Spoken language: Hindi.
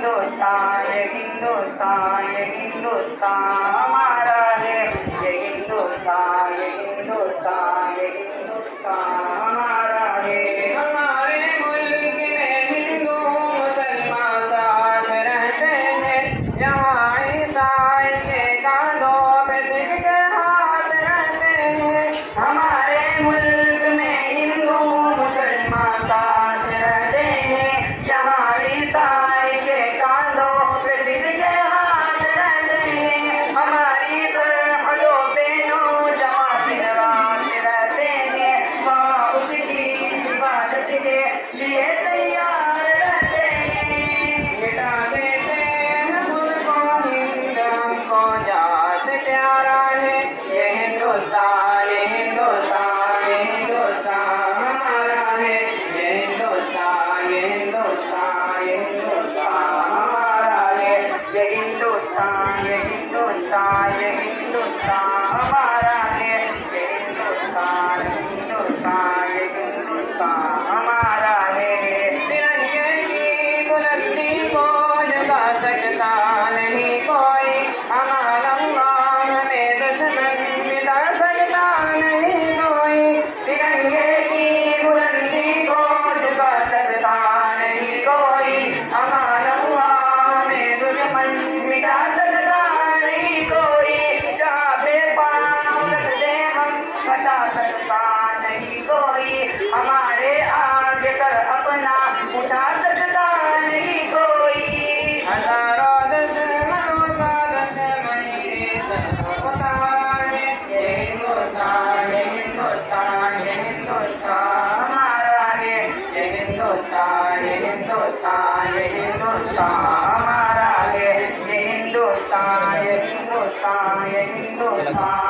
हिंदुस्तान ये हिंदुस्तान ये हिंदुस्तान हमारा है। ये हिंदुस्तान ये हिंदुस्तान ये हिंदुस्तान हमारा है। हमारे मुल्क में हिंदू मुसलमान साथ रहते हैं। यहाँ ईसाई के कांधों पे सिख के हाथ रहते हैं। हमारे मुल्क में हिंदू मुसलमान साथ रहते हैं। यहाँ ईसाई के कांधों पे सिख के हाथ रहते हैं। हमारी सरहदों पे नौजवान रात रहते हैं। वहाँ उसकी इबादत के लिए तैयार रहते हैं। मिटा देते हैं मुझको हिंद हमको जात प्यारा है। ये हिंदुस्तान ये हिंदुस्तान ये हिंदुस्तान हमारा है। ये हिंदुस्तान ये हिंदुस्तान ये हिंदुस्तान हमारा है। ये हिंदुस्तान ये हिंदुस्तान ये हिंदुस्तान हमारा है। ये हिंदुस्तान हिंदुस्तान ये हिंदुस्तान हमारा है। तिरंगे की बुलंदी को झुका सकता नहीं कोई। हमारा अल्लाह हमें दुश्मन मिटा सकता नहीं कोई। तिरंगे की बुलंदी को झुका सकता नहीं कोई। हमारा अल्लाह हमें दुश्मन मिटा सकता नहीं कोई। जहाँ पे पाँव रखते हम हटा सकता नहीं कोई। हमारे आगे सर अपना उठा सकता नहीं कोई। हजारों दुश्मनों का दुश्मन ये सब उतारा है। ये हिंदुस्तान ये हिंदुस्तान ये हिंदुस्तान हमारा है। ये हिंदुस्तान ये हिंदुस्तान ये हिंदुस्तान हमारा है। ये हिंदुस्तान ये हिंदुस्तान ये हिंदुस्तान